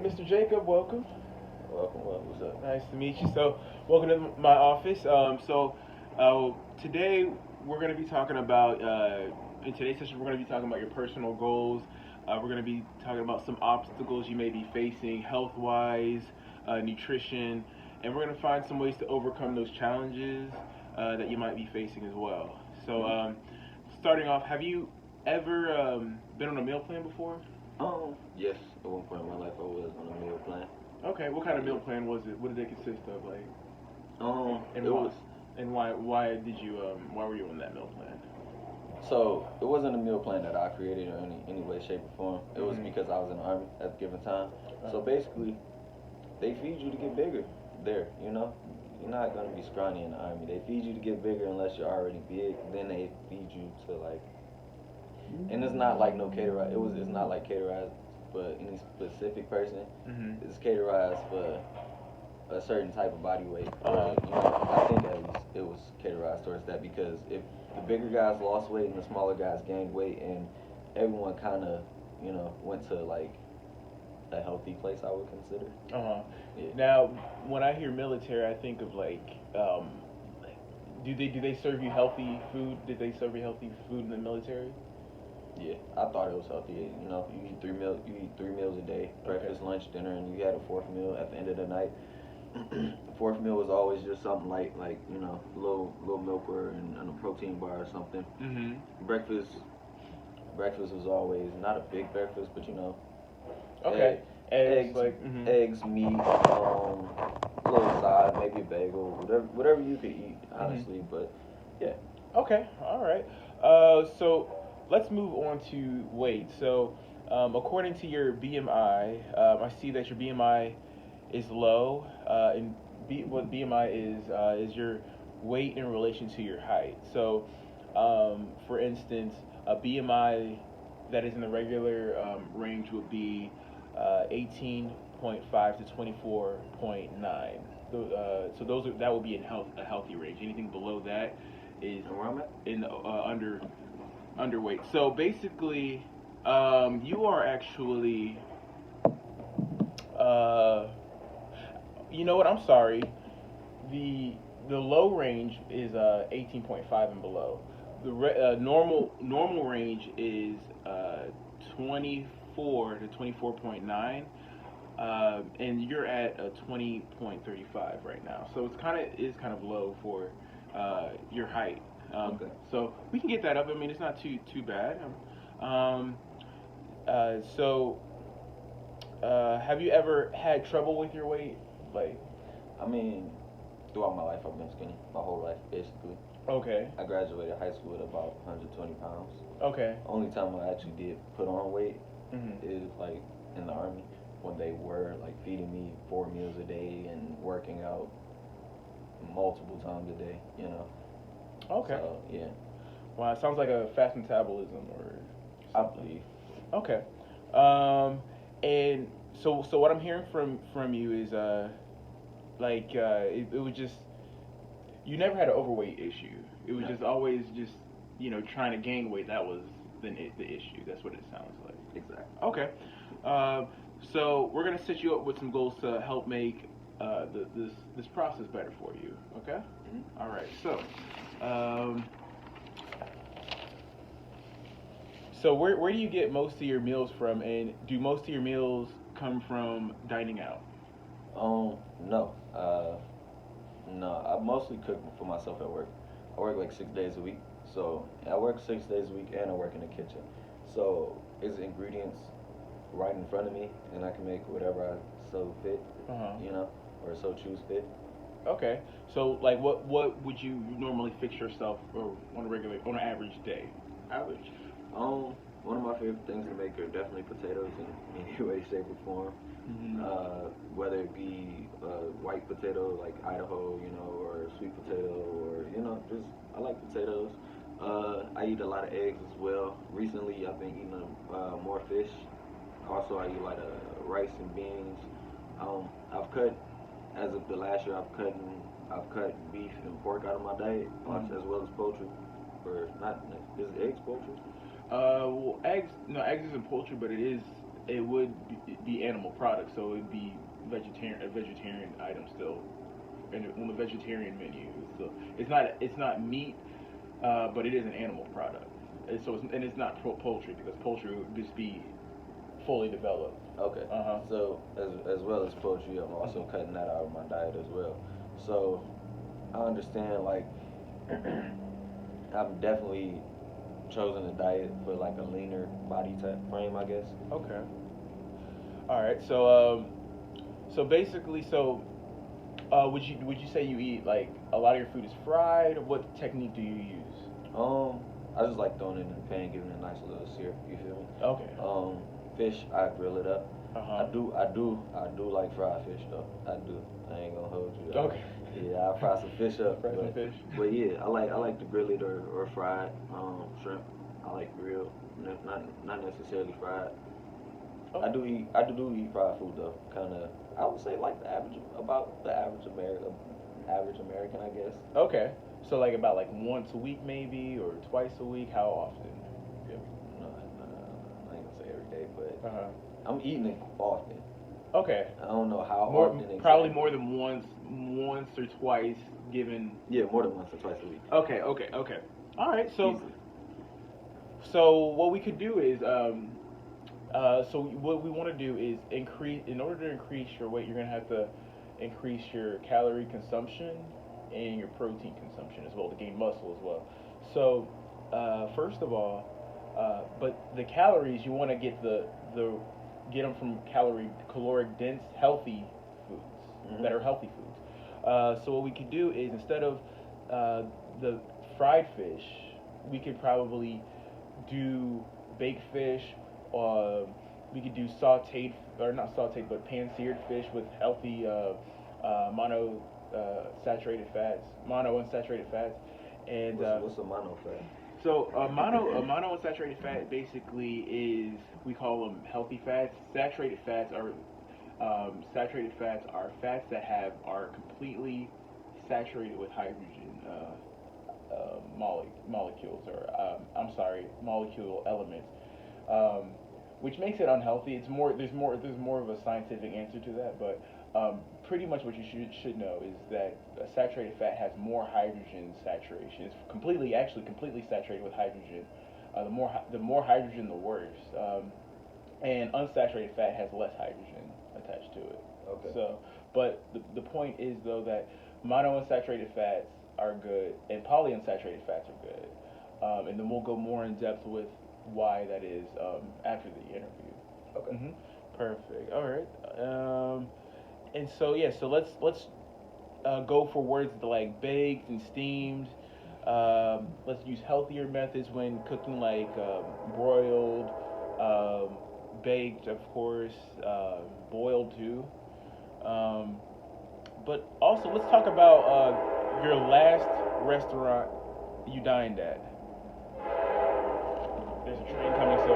right, Mr. Jacob, welcome. Welcome, what's up? Nice to meet you. So, welcome to my office. Today we're going to be talking about, in today's session, we're going to be talking about your personal goals. We're going to be talking about some obstacles you may be facing health wise, nutrition, and we're going to find some ways to overcome those challenges that you might be facing as well. Starting off, have you ever been on a meal plan before? Yes, at one point in my life I was on a meal plan. Okay, what kind of meal plan was it? What did it consist of, like? And it why? was And why did you why were you on that meal plan? so it wasn't a meal plan that I created in any way, shape, or form. It was Mhm. because I was in the army at the given time. So Uh-huh. basically, they feed you to get bigger. There, you're not gonna be scrawny in the army. They feed you to get bigger unless you're already big. Then they feed you to like, and it's not like no caterized. It's not like caterized for any specific person. Mhm. It's categorized for a certain type of body weight. Uh-huh. I think at least it was categorized towards that because if the bigger guys lost weight and the smaller guys gained weight and everyone kind of, went to like a healthy place, I would consider. Uh-huh. Yeah. Now, when I hear military, I think of do they serve you healthy food? Did they serve you healthy food in the military? Yeah, I thought it was healthy. You eat three meals a day, breakfast, lunch, dinner, and you had a fourth meal at the end of the night. The fourth meal was always just something light, like a little milker and a protein bar or something. Mhm. Breakfast was always not a big breakfast, but Okay. eggs, Mhm. eggs, meat, a little side, maybe a bagel, whatever you could eat, honestly. But yeah. Okay. All right. So let's move on to weight. So, according to your BMI, I see that your BMI is low. What BMI is your weight in relation to your height. So, for instance, a BMI that is in the regular range would be 18.5 to 24.9. That would be a healthy range. Anything below that is And where I'm at? in underweight. So basically, you are actually, uh, you know what? I'm sorry. The low range is 18.5 and below. The normal range is 24 to 24.9. And you're at a 20.35 right now, so is kind of low for your height. Okay. So we can get that up. I mean, it's not too bad. Um, so have you ever had trouble with your weight? Like, I mean, throughout my life, I've been skinny. My whole life, basically. okay, I graduated high school with about 120 pounds. okay, Only time I actually did put on weight hmm is like in the army when they were like feeding me 4 meals a day and working out multiple times a day. okay. So yeah, Wow, it sounds like a fast metabolism or I something. believe. Okay. And so what I'm hearing from you is it was just you never had an overweight issue. It was No. just always just trying to gain weight. That was the issue. That's what it sounds like. Exactly. Okay. Um, so we're gonna set you up with some goals to help make this process better for you. Okay. Mm-hmm. All right. Um, so where do you get most of your meals from, and do most of your meals come from dining out? No. No. I mostly cook for myself at work. I work like 6 days a week. So I work 6 days a week and I work in the kitchen. So it's ingredients right in front of me, and I can make whatever I so fit, Uh huh. or so choose fit. Okay. So like, what would you normally fix yourself or on an average day? Average. One of my favorite things to make are definitely potatoes in any way, shape, or form. Mm-hmm. Whether it be white potato like Idaho, or sweet potato, or just I like potatoes. I eat a lot of eggs as well. Recently, I've been eating more fish. Also, I eat a lot of rice and beans. I've cut as of the last year. I've cut beef and pork out of my diet, as well as poultry. Or not? Is eggs poultry? Well, eggs. No, eggs isn't poultry, but it is it would be animal products, so it'd be a vegetarian item still, and on the vegetarian menu. So it's not meat, but it is an animal product. And it's not poultry because poultry would just be fully developed. Okay. Uh huh. So as well as poultry, I'm also cutting that out of my diet as well. So I understand like I've definitely chosen a diet for like a leaner body type frame, I guess. Okay. All right. So basically, would you say you eat like a lot of your food is fried? What technique do you use? I just like throwing it in the pan, giving it a nice little sear. You feel me? Okay. Fish, I grill it up. Uh huh. I do like fried fish though. I do. I ain't gonna hold you. Okay. Yeah, I fry some fish up. Fry some fish. But yeah, I like to grill it or fried. Shrimp, I like grilled, not necessarily fried. Oh. I do eat fried food though. Kind of, I would say like the average American, I guess. Okay. So like about like once a week maybe or twice a week. How often? Yeah, no, I ain't gonna say every day, but Uh huh. I'm eating it often. Okay. I don't know how More, often exactly. probably more than once or twice, given. Yeah, more than once or twice a week. Okay. All right. So Easily. so what we could do is so what we want to do is increase in order to increase your weight, you're gonna have to increase your calorie consumption and your protein consumption as well to gain muscle as well. So first of all, but the calories you want to get them from caloric dense healthy foods that are healthy foods. So what we could do is instead of the fried fish, we could probably do baked fish. We could do sautéed or not sautéed, but pan-seared fish with healthy monounsaturated fats, and What's a mono fat? so a monounsaturated fat basically is we call them healthy fats. Saturated fats are fats that are completely saturated with hydrogen molecules or molecule elements, which makes it unhealthy. There's more of a scientific answer to that, but pretty much what you should know is that a saturated fat has more hydrogen saturation. It's completely saturated with hydrogen. The more hydrogen, the worse. And unsaturated fat has less hydrogen attached to it. Okay. So, but the point is though that monounsaturated fats are good and polyunsaturated fats are good. And then we'll go more in depth with why that is after the interview. Okay. Perfect. All right. And so yeah, so let's go for words like baked and steamed. Let's use healthier methods when cooking, like broiled, baked, of course, boiled too. But also, let's talk about your last restaurant you dined at. There's a train coming, so